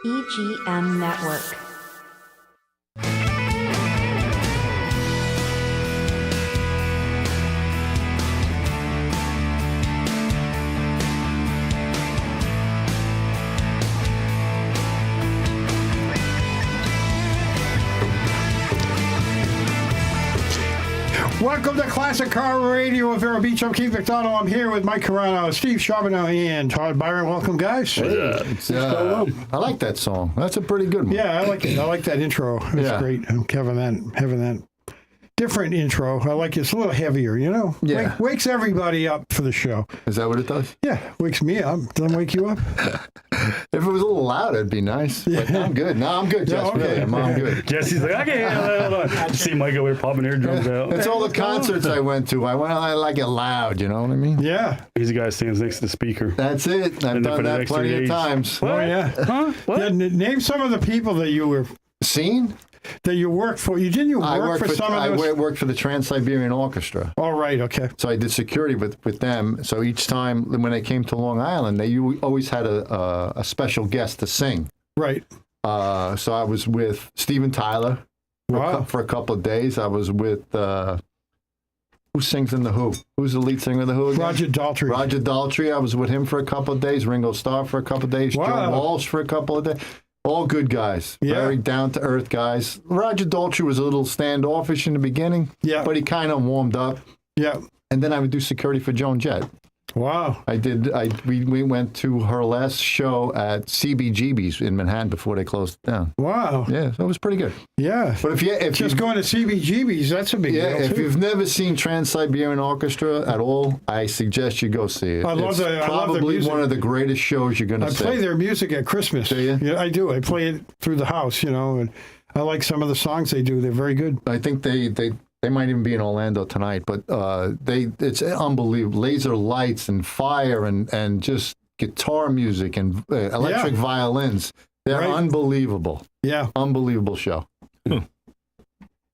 EGM Network. Welcome to Classic Car Radio with Vero Beach. I'm Keith McDonald. I'm here with Mike Carano, Steve Charbonneau, and Todd Byron. Welcome, guys. I like that song. That's a pretty good one. Yeah, I like it. I like that intro. It's great. I'm having that different intro. I like it. It's a little heavier, you know? Yeah. Wakes everybody up for the show. Is that what it does? Yeah, wakes me up. Doesn't wake you up? If it was a little loud, it'd be nice. But I'm good. No, I'm good, Jess. okay. Really. I'm good. Jesse's like, okay, hold on. I see Mike over there popping ear drums out. It's all the concerts I went to. I like it loud, you know what I mean? Yeah. He's the guy who stands next to the speaker. That's it. I've done that plenty of times. Oh, yeah. Huh? What? Yeah, name some of the people that you were... Seen? That you worked for. You didn't work for some of those? I worked for the Trans Siberian Orchestra. Oh, right, okay. So I did security with them. So each time when they came to Long Island, they always had a special guest to sing. Right. So I was with Steven Tyler for a couple of days. I was with who sings in The Who? Who's the lead singer of The Who again? Roger Daltrey. Roger Daltrey. I was with him for a couple of days. Ringo Starr for a couple of days. Wow. Joe Walsh for a couple of days. All good guys. Yeah. Very down-to-earth guys. Roger Daltrey was a little standoffish in the beginning. Yeah. But he kind of warmed up. Yeah. And then I would do security for Joan Jett. Wow. We went to her last show at CBGB's in Manhattan before they closed it down. Wow. Yeah, so it was pretty good. Yeah. But if just going to CBGB's, that's a big deal, if too. you've never seen Trans Siberian Orchestra at all, I suggest you go see it. I love the probably music. one of the greatest shows you're going to see. I play their music at Christmas. Do you? Yeah, I do. I play it through the house, you know, and I like some of the songs they do. They're very good. I think they might even be in Orlando tonight, but it's unbelievable. Laser lights and fire and just guitar music and electric violins. They're unbelievable. Yeah. Unbelievable show.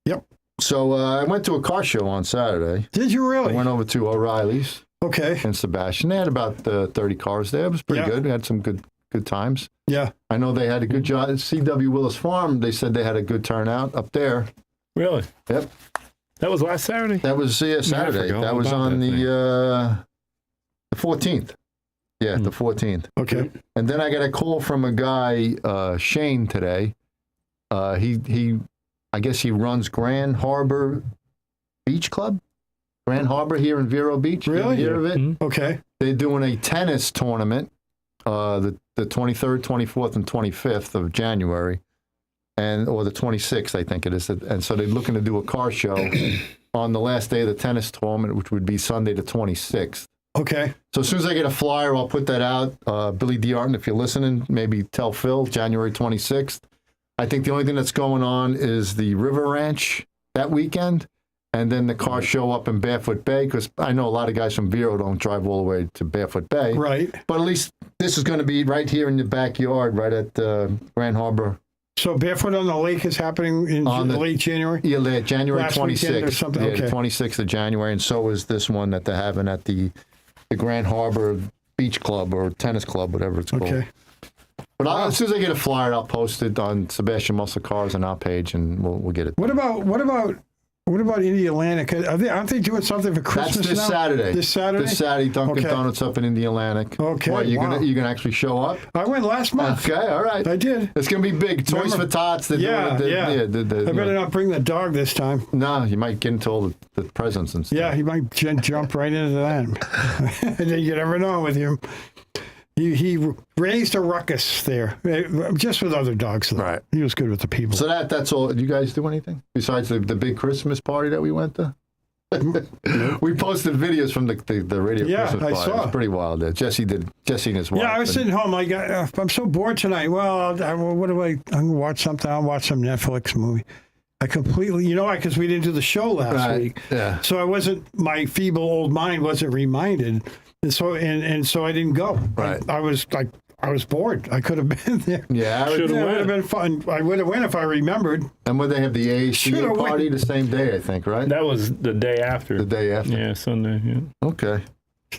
Yep. So I went to a car show on Saturday. Did you really? I went over to O'Reilly's Okay. in Sebastian. They had about 30 cars there. It was pretty good. We had some good times. Yeah. I know they had a good job. At C.W. Willis Farm, they said they had a good turnout up there. Really? Yep. That was last Saturday? That was Saturday. That was on the 14th. Yeah, the 14th. Okay. And then I got a call from a guy, Shane, today. I guess he runs Grand Harbor Beach Club. Grand Harbor here in Vero Beach. Really? You hear of it? Mm-hmm. Okay. They're doing a tennis tournament the 23rd, 24th, and 25th of January. Or the 26th, I think it is. And so they're looking to do a car show on the last day of the tennis tournament, which would be Sunday the 26th. Okay. So as soon as I get a flyer, I'll put that out. Billy DeArton, if you're listening, maybe tell Phil, January 26th. I think the only thing that's going on is the River Ranch that weekend, and then the car show up in Barefoot Bay, because I know a lot of guys from Vero don't drive all the way to Barefoot Bay. Right. But at least this is going to be right here in your backyard, right at Grand Harbor. So Barefoot on the Lake is happening in late January? Yeah, January Last 26th. weekend or something? Yeah, Okay. the 26th of January, and so is this one that they're having at the Grand Harbor Beach Club or Tennis Club, whatever it's called. Okay. But as soon as I get a flyer, I'll post it on Sebastian Muscle Cars on our page, and we'll get it. What about Indianapolis? Aren't they doing something for Christmas That's this now? Saturday. This Saturday? This Saturday, Dunkin' Okay. Donuts up in Indianapolis. Okay, What, you wow. gonna actually show up? I went last month. Okay, all right. I did. It's gonna be big. Toys for Tots. Yeah. I better not bring the dog this time. No, you might get into all the presents and stuff. Yeah, he might jump right into that. You never know with him. He raised a ruckus there, just with other dogs. Though. Right. He was good with the people. So that's all. Did you guys do anything besides the big Christmas party that we went to? We posted videos from the radio Christmas party. I saw. It was pretty wild there. Jesse and his wife. Yeah, I was sitting home. I'm so bored tonight. Well, I'm going to watch something. I'll watch some Netflix movie. I completely, because we didn't do the show last week. Yeah. So my feeble old mind wasn't reminded. And so I didn't go. Right. I was bored. I could have been there. Yeah, It would have been fun. I would have went if I remembered. And would they have the AACA party the same day, I think, right? That was the day after. The day after. Yeah, Sunday, yeah. Okay.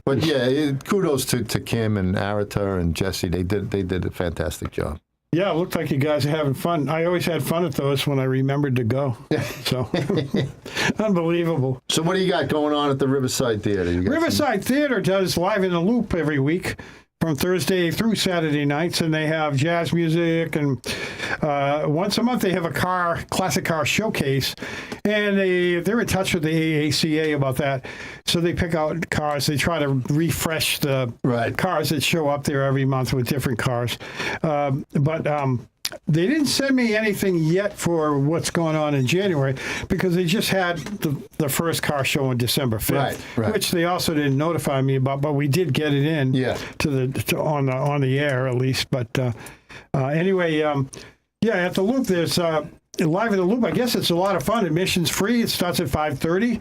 But yeah, kudos to Kim and Arita and Jesse. They did a fantastic job. Yeah, it looked like you guys are having fun. I always had fun at those when I remembered to go. So, unbelievable. So what do you got going on at the Riverside Theatre? You got Riverside Theatre does Live in the Loop every week from Thursday through Saturday nights, and they have jazz music, and once a month they have a classic car showcase, and they're in touch with the AACA about that. So they pick out cars. They try to refresh the cars that show up there every month with different cars. But they didn't send me anything yet for what's going on in January because they just had the first car show on December 5th, which they also didn't notify me about, but we did get it in on the air at least. But anyway, at the Loop, there's Live in the Loop. I guess it's a lot of fun. Admission's free. It starts at 5:30.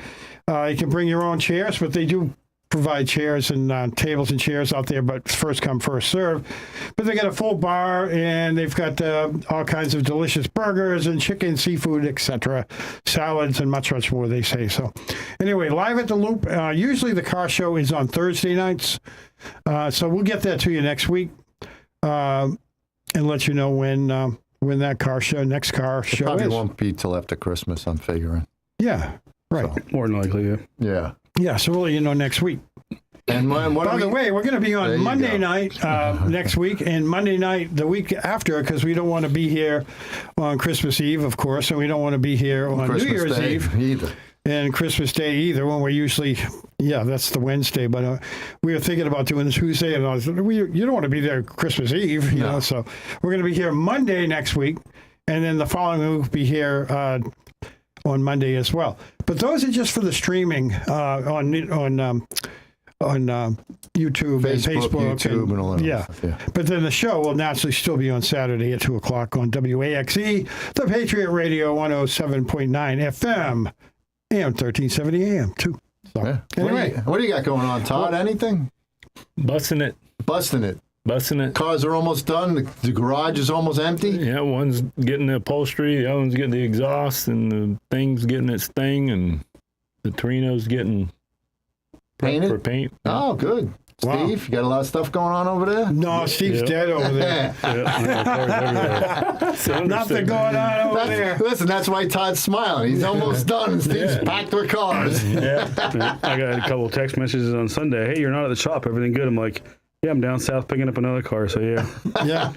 You can bring your own chairs, but they do provide chairs and tables and chairs out there, but first come, first serve. But they got a full bar, and they've got all kinds of delicious burgers and chicken, seafood, etc., salads, and much more, they say. So anyway, Live at the Loop. Usually the car show is on Thursday nights, so we'll get that to you next week and let you know when that next car show probably is. Won't be till after Christmas, I'm figuring. Yeah, right. So. More than likely, yeah. Yeah, so we'll let you know next week. And by the way, we're going to be on Monday night next week, and Monday night the week after, because we don't want to be here on Christmas Eve, of course, and we don't want to be here on New Year's Eve either. And Christmas Day either, when we're usually, that's the Wednesday, but we were thinking about doing the Tuesday, and I was, you don't want to be there Christmas Eve, you know, so we're going to be here Monday next week, and then the following week we'll be here on Monday as well. But those are just for the streaming on YouTube, Facebook, YouTube, and all that. Yeah. But then the show will naturally still be on Saturday at 2:00 on WAXE, the Patriot Radio 107.9 FM, and 1370 AM too. So, anyway, what do you got going on, Todd? Anything? Busting it. Cars are almost done. The garage is almost empty. Yeah, one's getting the upholstery, the other one's getting the exhaust, and the thing's getting its thing, and the Torino's getting painted for paint. Oh, good. Wow. Steve, you got a lot of stuff going on over there? No, Steve's dead over there. Nothing going on over there. Listen, that's why Todd's smiling. He's almost done, and Steve's packed with cars. I got a couple of text messages on Sunday. Hey, you're not at the shop. Everything good? I'm like, yeah, I'm down south picking up another car, so yeah.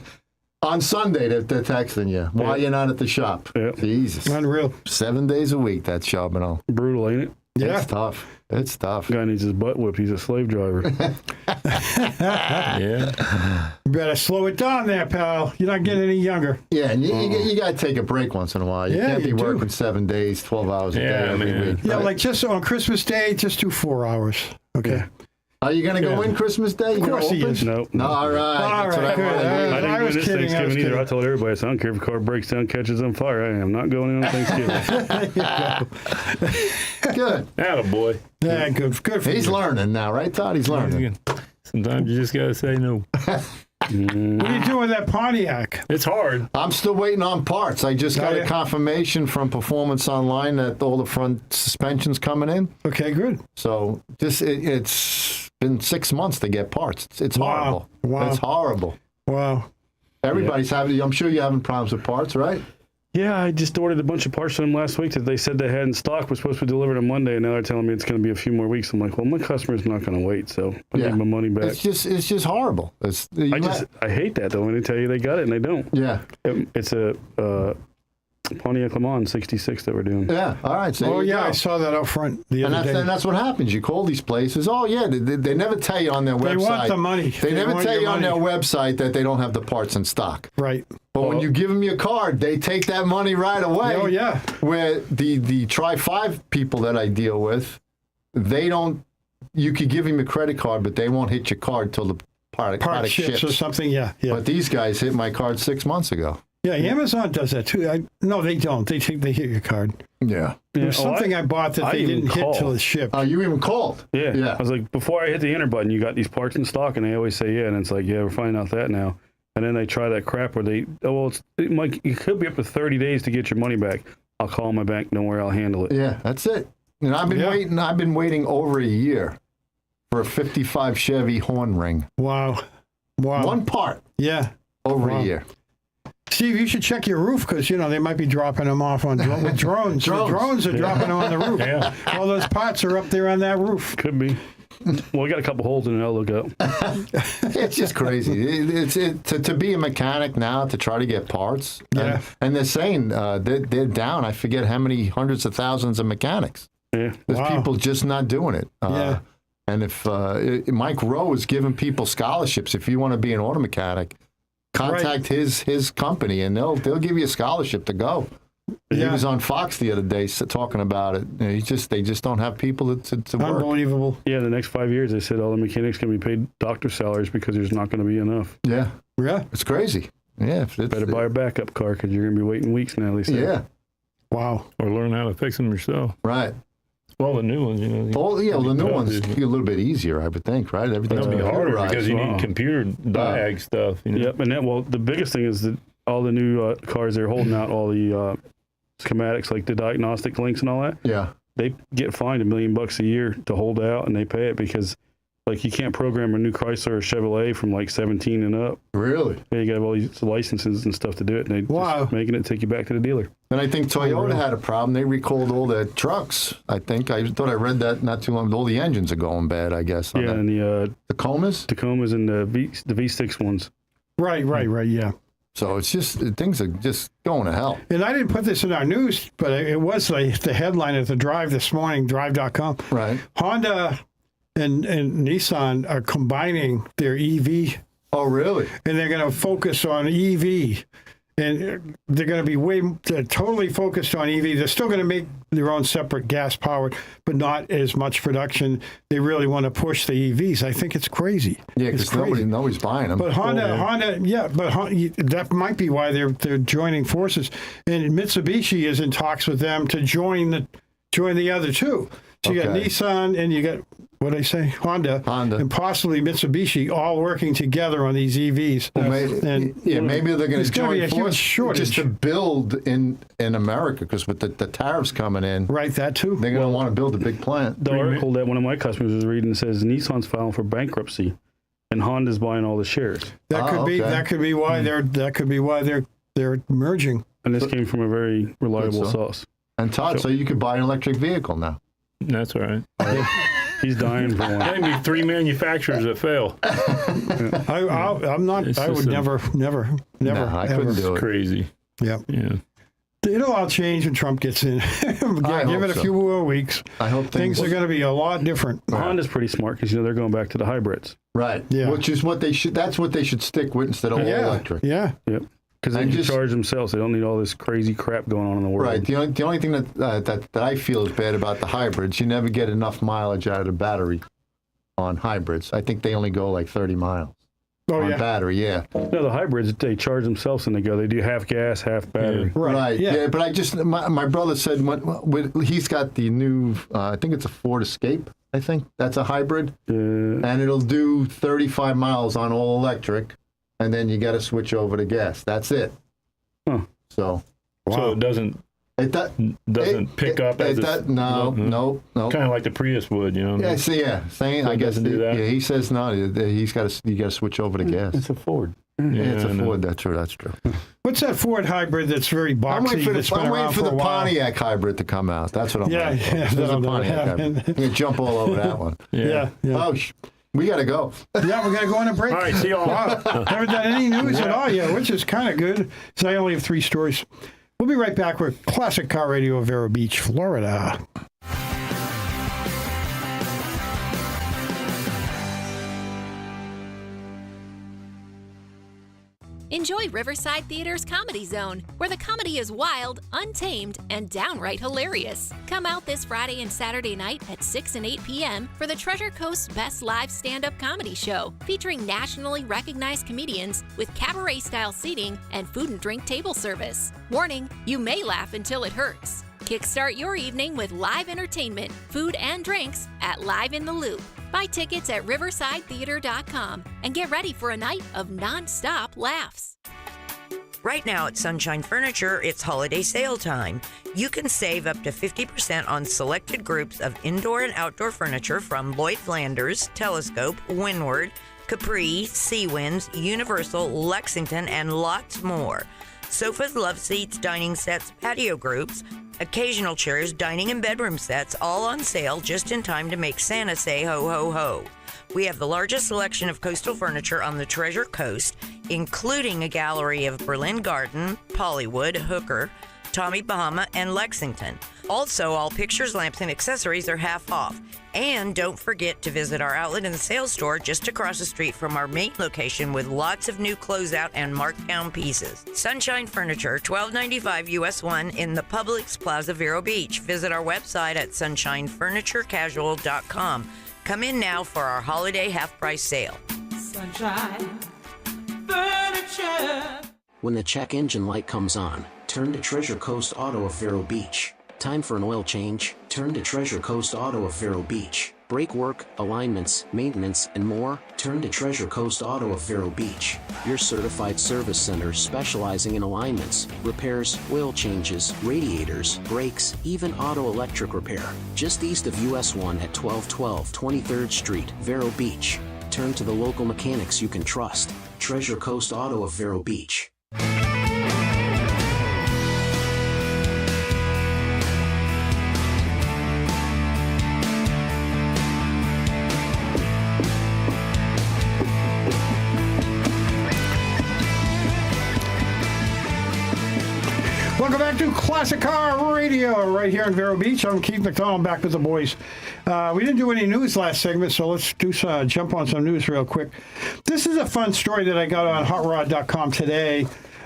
On Sunday, they're texting you. Why you're not at the shop? Yeah. Jesus. Unreal. 7 days a week, that shop and all. Brutal, ain't it? Yeah. It's tough. Guy needs his butt whipped. He's a slave driver. Yeah. You better slow it down there, pal. You're not getting any younger. Yeah, and you got to take a break once in a while. You can't be working 7 days, 12 hours a day every week. Yeah, right? like just on Christmas Day, just do 4 hours. Okay. Yeah. Are you going to go in Christmas Day? Of course he is. No. All right. Good. I didn't I go was in this kidding. Thanksgiving either. I told everybody, I don't care if the car breaks down, catches on fire. I am not going in on Thanksgiving. Good. Attaboy. Yeah, good for He's you. learning now, right, Todd? He's learning. Sometimes you just got to say no. What are you doing with that Pontiac? It's hard. I'm still waiting on parts. I just got a confirmation from Performance Online that all the front suspension's coming in. Okay, good. So it's been 6 months to get parts. It's horrible. Wow. It's horrible. Wow. Everybody's having, I'm sure you're having problems with parts, right? Yeah, I just ordered a bunch of parts from them last week that they said they had in stock. Was supposed to be delivered on Monday, and now they're telling me it's going to be a few more weeks. I'm like, well, my customer's not going to wait, so I need my money back. It's just horrible. I hate that though when they tell you they got it and they don't. Yeah. It's a Pontiac Le Mans 66 that we're doing. Yeah. All right. So I saw that out front the other day. And that's what happens. You call these places. Oh, yeah. They never tell you on their website. They want the money. They never tell you on their website that they don't have the parts in stock. Right. But when you give them your card, they take that money right away. Oh, yeah. Where the Tri-5 people that I deal with, they don't, you could give them a credit card, but they won't hit your card till the product ships or something. Yeah. But these guys hit my card 6 months ago. Yeah, Amazon does that too. No, they don't. They hit your card. Yeah. There was something I bought that they didn't hit till it shipped. Oh, you even called? Yeah. I was like, before I hit the enter button, you got these parts in stock, and they always say, yeah, and it's like, yeah, we're finding out that now. And then they try that crap where it could be up to 30 days to get your money back. I'll call my bank. Don't worry, I'll handle it. Yeah, that's it. And I've been waiting over a year for a 55 Chevy horn ring. Wow. One part. Yeah. Over a year. Steve, you should check your roof because, they might be dropping them off with drones. The drones are dropping them on the roof. Yeah. All those pots are up there on that roof. Could be. Well, we got a couple holes in it. I'll look up. It's just crazy. To be a mechanic now, to try to get parts. Yeah. And they're saying they're down. I forget how many hundreds of thousands of mechanics. Yeah. There's Wow. people just not doing it. Yeah. And if Mike Rowe is giving people scholarships, if you want to be an auto mechanic, contact his company and they'll give you a scholarship to go. He Yeah. was on Fox the other day talking about it. They just don't have people to work. Unbelievable. Yeah, the next 5 years, they said all the mechanics can be paid doctor salaries because there's not going to be enough. Yeah, Yeah. it's crazy. Yeah, Better buy a backup car because you're going to be waiting weeks now, they said. Yeah, Wow. Or learn how to fix them yourself. right. Well, the new ones, The new ones Yeah. a little bit easier, I would think, right? Everything's That'll be harder computerized. because you need computer diag stuff. Yep, and the biggest thing is that all the new cars, they're holding out all the schematics, like the diagnostic links and all that. Yeah. They get fined $1 million a year to hold out, and they pay it because, like, you can't program a new Chrysler or Chevrolet from like 17 and up. Really? Yeah, you got to have all these licenses and stuff to do it, and they Wow. just making it take you back to the dealer. And I think Toyota had a problem. They recalled all their trucks. I thought I read that not too long ago. All the engines are going bad, I guess. Yeah, and the Tacomas? Tacomas and the V6 ones. Right, yeah. So it's just, things are just going to hell. And I didn't put this in our news, but it was the headline at the Drive this morning, drive.com. Right. Honda and Nissan are combining their EV, Oh, really? and they're going to focus on EV. And they're going to be totally focused on EV. They're still going to make their own separate gas-powered, but not as much production. They really want to push the EVs. I think it's crazy. Yeah, It's because crazy. nobody's buying them. But Honda, that might be why they're joining forces. And Mitsubishi is in talks with them to join the other two. So you got Okay. Nissan and you got, what did I say? Honda. And possibly Mitsubishi all working together on these EVs. Well, maybe they're going there's to gonna be join a huge forces shortage. just to build in America, because with the tariffs coming in, Right, that too. they're going to want to build a big plant. The article that one of my customers was reading says Nissan's filing for bankruptcy, and Honda's buying all the shares. That could be. okay. That could be why they're merging. And this came from a very reliable source. And Todd, so you could buy an electric vehicle now. That's all right. He's dying for one. Maybe 3 manufacturers that fail. I'm not. It's I just would never. No, I ever. couldn't do it. Crazy. Yeah. Yeah. It'll all change when Trump gets in. Give hope it a so. few more weeks. I hope Things are going to be a lot different. Honda's pretty smart because they're going back to the hybrids. Right. Yeah. Which is what they should. That's what they should stick with instead of all electric. Yeah. Yep. Because they And can just- charge themselves. They don't need all this crazy crap going on in the world. Right. The only thing that I feel is bad about the hybrids, you never get enough mileage out of the battery on hybrids. I think they only go like 30 miles Oh on yeah. battery. Yeah. No, the hybrids, they charge themselves and they go. They do half gas, half battery. Right. Yeah. But my brother said he's got the new, I think it's a Ford Escape. I think that's a hybrid, and it'll do 35 miles on all electric, and then you got to switch over to gas. That's it. Huh. So So it doesn't pick up as no. kind of like the Prius would, you know. Yeah, saying So I it guess doesn't do that? Yeah, he says no. You got to switch over to gas. It's a Ford. Yeah, it's a I know. Ford. That's true. That's true. What's that Ford hybrid that's very boxy? I'm waiting that's been for around the a while? Pontiac hybrid to come out. That's what I'm Yeah, waiting for. yeah, There's a that'll Pontiac happen. hybrid. I'm gonna jump all over that one. Yeah. Oh, we got to go. Yeah, we're going to go on a break. All right, see y'all. Wow. Haven't done any news at all yet, which is kind of good. So I only have 3 stories. We'll be right back with Classic Car Radio of Vero Beach, Florida. Enjoy Riverside Theatre's Comedy Zone, where the comedy is wild, untamed, and downright hilarious. Come out this Friday and Saturday night at 6 and 8 p.m. for the Treasure Coast's best live stand-up comedy show, featuring nationally recognized comedians with cabaret-style seating and food and drink table service. Warning, you may laugh until it hurts. Kickstart your evening with live entertainment, food, and drinks at Live in the Loop. Buy tickets at riversidetheatre.com and get ready for a night of non-stop laughs. Right now at Sunshine Furniture, it's holiday sale time. You can save up to 50% on selected groups of indoor and outdoor furniture from Lloyd Flanders, Telescope, Windward, Capri, Seawinds, Universal, Lexington, and lots more. Sofas, love seats, dining sets, patio groups, occasional chairs, dining and bedroom sets, all on sale just in time to make Santa say ho, ho, ho. We have the largest selection of coastal furniture on the Treasure Coast, including a gallery of Berlin Garden, Pollywood, Hooker, Tommy Bahama, and Lexington. Also, all pictures, lamps, and accessories are half off. And don't forget to visit our outlet and sales store just across the street from our main location with lots of new closeout and markdown pieces. Sunshine Furniture, $12.95 US 1 in the Publix Plaza Vero Beach. Visit our website at sunshinefurniturecasual.com. Come in now for our holiday half-price sale. Sunshine Furniture. When the check engine light comes on, turn to Treasure Coast Auto of Vero Beach. Time for an oil change? Turn to Treasure Coast Auto of Vero Beach. Brake work, alignments, maintenance, and more? Turn to Treasure Coast Auto of Vero Beach. Your certified service center specializing in alignments, repairs, oil changes, radiators, brakes, even auto electric repair. Just east of US 1 at 1212 23rd Street, Vero Beach. Turn to the local mechanics you can trust. Treasure Coast Auto of Vero Beach. Welcome back to Classic Car Radio right here in Vero Beach. I'm Keith McDonald, back with the boys. We didn't do any news last segment, so let's do jump on some news real quick. This is a fun story that I got on hotrod.com today,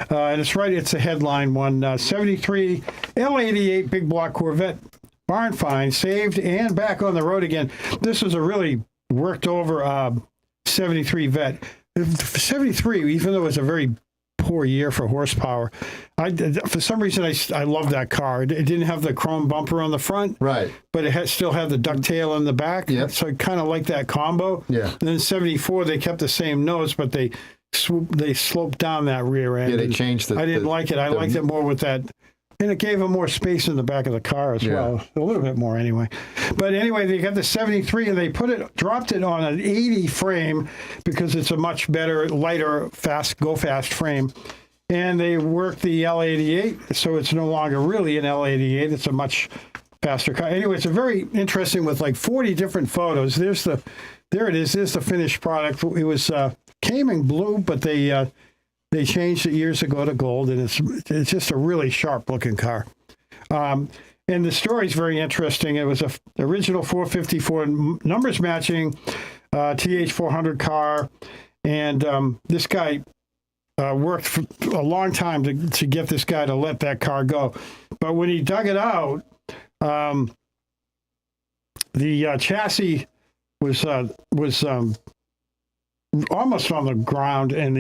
and it's a headline one. 73 L88 big block Corvette barn find saved and back on the road again. This is a really worked over 73 vet. 73, even though it's a very poor year for horsepower, for some reason I love that car. It didn't have the chrome bumper on the front, Right. but it still had the ducktail in the back. Yep. So I kind of like that combo. Yeah. And then 74, they kept the same nose, but they sloped down that rear end. Yeah, they changed it. I didn't like it. I liked it more with that. And it gave them more space in the back of the car as well. A little bit more anyway. But anyway, they got the 73 and they dropped it on an 80 frame because it's a much better, lighter, go fast frame. And they worked the L88, so it's no longer really an L88. It's a much faster car. Anyway, it's a very interesting with like 40 different photos. There it is. There's the finished product. It was came in blue, but they changed it years ago to gold, and it's just a really sharp looking car. And the story is very interesting. It was a original 454 numbers matching TH400 car, and this guy worked for a long time to get this guy to let that car go. But when he dug it out, the chassis was almost on the ground, and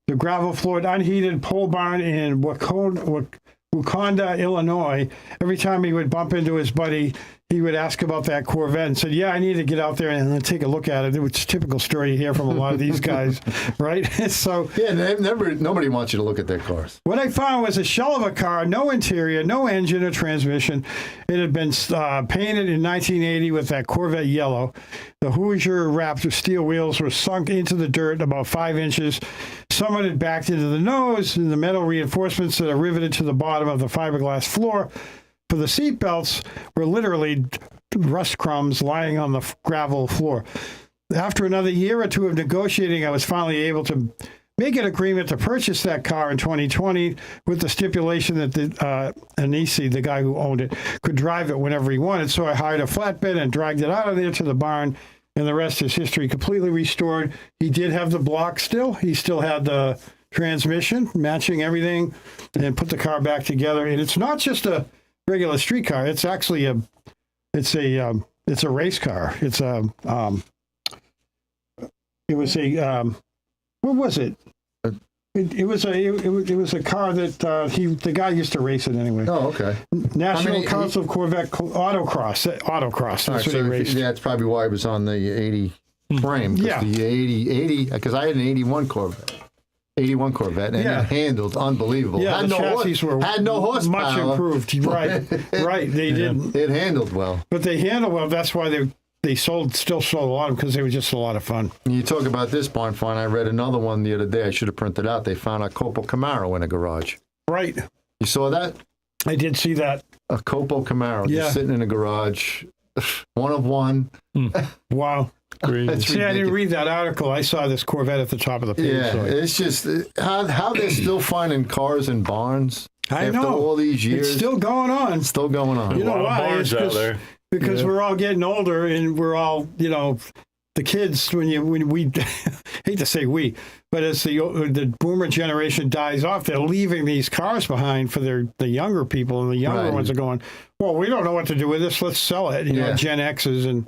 the gravel floored unheated pole barn in Waconda, Illinois. Every time he would bump into his buddy, he would ask about that Corvette and said, yeah, I need to get out there and take a look at it. It's a typical story you hear from a lot of these guys, right? So yeah, nobody wants you to look at their cars. What I found was a shell of a car, no interior, no engine or transmission. It had been painted in 1980 with that Corvette yellow. The Hoosier wrapped steel wheels were sunk into the dirt about 5 inches. Someone had backed into the nose, and the metal reinforcements that are riveted to the bottom of the fiberglass floor for the seat belts were literally rust crumbs lying on the gravel floor. After another year or two of negotiating, I was finally able to make an agreement to purchase that car in 2020 with the stipulation that Anisi, the guy who owned it, could drive it whenever he wanted. So I hired a flatbed and dragged it out of there to the barn, and the rest is history. Completely restored. He did have the block still. He still had the transmission, matching everything, and put the car back together. And it's not just a regular street car. It's actually a race car. What was it? It was a car that the guy used to race it anyway. Oh, okay. National Council of Corvette Autocross. Autocross. That's what he raced. That's probably why it was on the 80 frame. Yeah. The 80, because I had an 81 Corvette. 81 Corvette, and it handled unbelievable. Yeah, the chassis were had no horsepower. Much improved. Right. They didn't. It handled well. But they handled well. That's why they still sold a lot of them because they were just a lot of fun. You talk about this barn find. I read another one the other day. I should have printed out. They found a Copo Camaro in a garage. Right. You saw that? I did see that. A Copo Camaro just sitting in a garage. One of one. Wow. That's See, I didn't read that article. I saw this Corvette at the top of the page. Yeah, it's just how they're still finding cars in barns after all these years. It's still going on. It's still going on. You know why? It's out there. Because we're all getting older and we're all, the kids, when we hate to say we, but as the boomer generation dies off, they're leaving these cars behind for the younger people, and the younger ones are going, well, we don't know what to do with this. Let's sell it. Gen X's and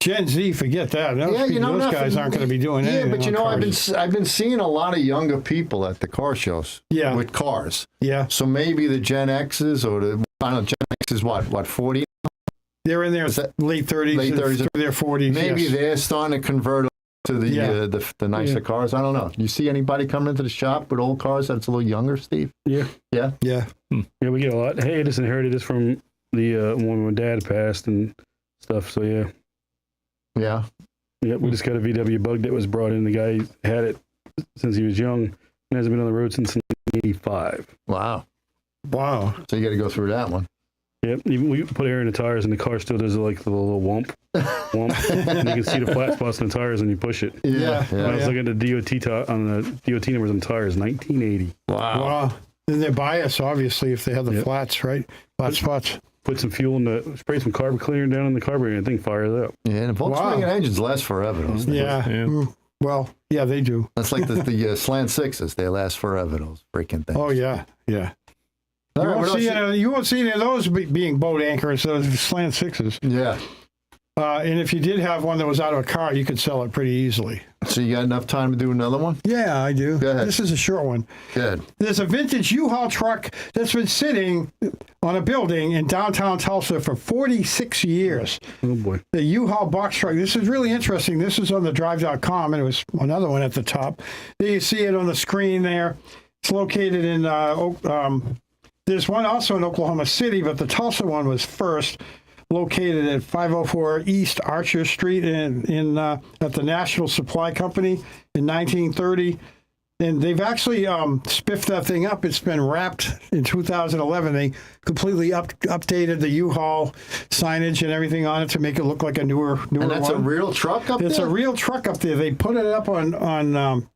Gen Z, forget that. Those guys aren't going to be doing anything. Yeah, but I've been seeing a lot of younger people at the car shows. Yeah. With cars. Yeah. So maybe the Gen X's or Gen X is what 40? They're in their late 30s, their 40s. Maybe they're starting to convert to the nicer cars. I don't know. You see anybody coming into the shop with old cars that's a little younger, Steve? Yeah. Yeah? Yeah, we get a lot. Hey, I just inherited this from the when my dad passed and stuff, so yeah. Yeah. Yeah, we just got a VW Bug that was brought in. The guy had it since he was young and hasn't been on the road since 1985. Wow. Wow. So you got to go through that one. Yep, even we put air in the tires, and the car still does like the little whomp, and you can see the flat spots in the tires when you push it. Yeah. I was looking at the DOT numbers on the tires, 1980. Wow. And they're biased, obviously, if they have the flats, right? Flat spots. Put some fuel in spray some carb cleaner down in the carburetor, and the thing fires up. Yeah, and Volkswagen engines last forever. Those things. Yeah. Well, yeah, they do. That's like the Slant Sixes. They last forever. Those freaking things. Oh yeah. All You right, won't see any of those being boat anchors, those Slant Sixes. Yeah. And if you did have one that was out of a car, you could sell it pretty easily. So you got enough time to do another one? Yeah, I do. Go ahead. This is a short one. Good. There's a vintage U-Haul truck that's been sitting on a building in downtown Tulsa for 46 years. Oh, boy. The U-Haul box truck. This is really interesting. This is on the drive.com, and it was another one at the top. There you see it on the screen there. It's located in, there's one also in Oklahoma City, but the Tulsa one was first. Located at 504 East Archer Street at the National Supply Company in 1930. And they've actually spiffed that thing up. It's been wrapped in 2011. They completely updated the U-Haul signage and everything on it to make it look like a newer one. And that's a real truck up there? It's a real truck up there. They put it up on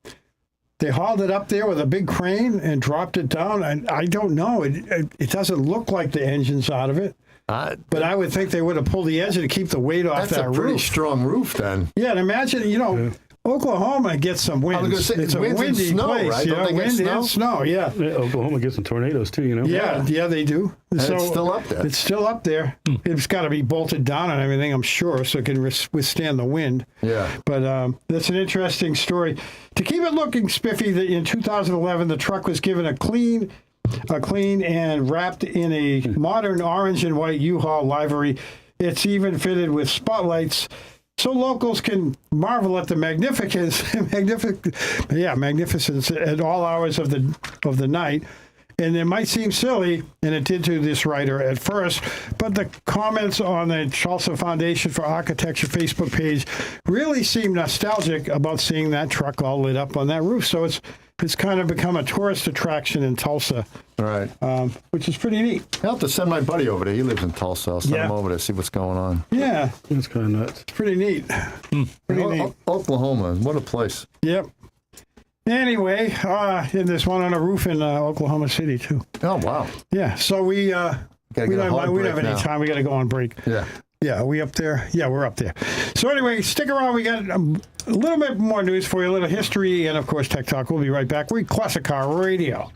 they hauled it up there with a big crane and dropped it down. I don't know. It doesn't look like the engine's out of it. But I would think they would have pulled the engine to keep the weight off that roof. That's a pretty strong roof, then. Yeah, and imagine, Oklahoma gets some winds. I was going to say, it's a winds windy and snow, place. right? Don't they get wind snow? and snow, yeah. Oklahoma gets some tornadoes, too, Yeah, they do. And it's still up there. It's still up there. It's got to be bolted down and everything, I'm sure, so it can withstand the wind. Yeah. But that's an interesting story. To keep it looking spiffy, in 2011, the truck was given a clean and wrapped in a modern orange and white U-Haul livery. It's even fitted with spotlights, so locals can marvel at the magnificence at all hours of the night. And it might seem silly, and it did to this writer at first, but the comments on the Tulsa Foundation for Architecture Facebook page really seem nostalgic about seeing that truck all lit up on that roof. So it's kind of become a tourist attraction in Tulsa, Right. which is pretty neat. I'll have to send my buddy over there. He lives in Tulsa. I'll send him over to see what's going on. Yeah, That's kind of nuts. it's pretty neat. Pretty neat. Oklahoma, what a place. Yep. Anyway, and there's one on a roof in Oklahoma City, too. Oh, wow. Yeah, so we Gotta get a hard don't break have any now. time. We got to go on break. Yeah. Yeah, are we up there? Yeah, we're up there. So anyway, stick around. We got a little bit more news for you, a little history, and, of course, Tech Talk. We'll be right back. We're Classic Car Radio.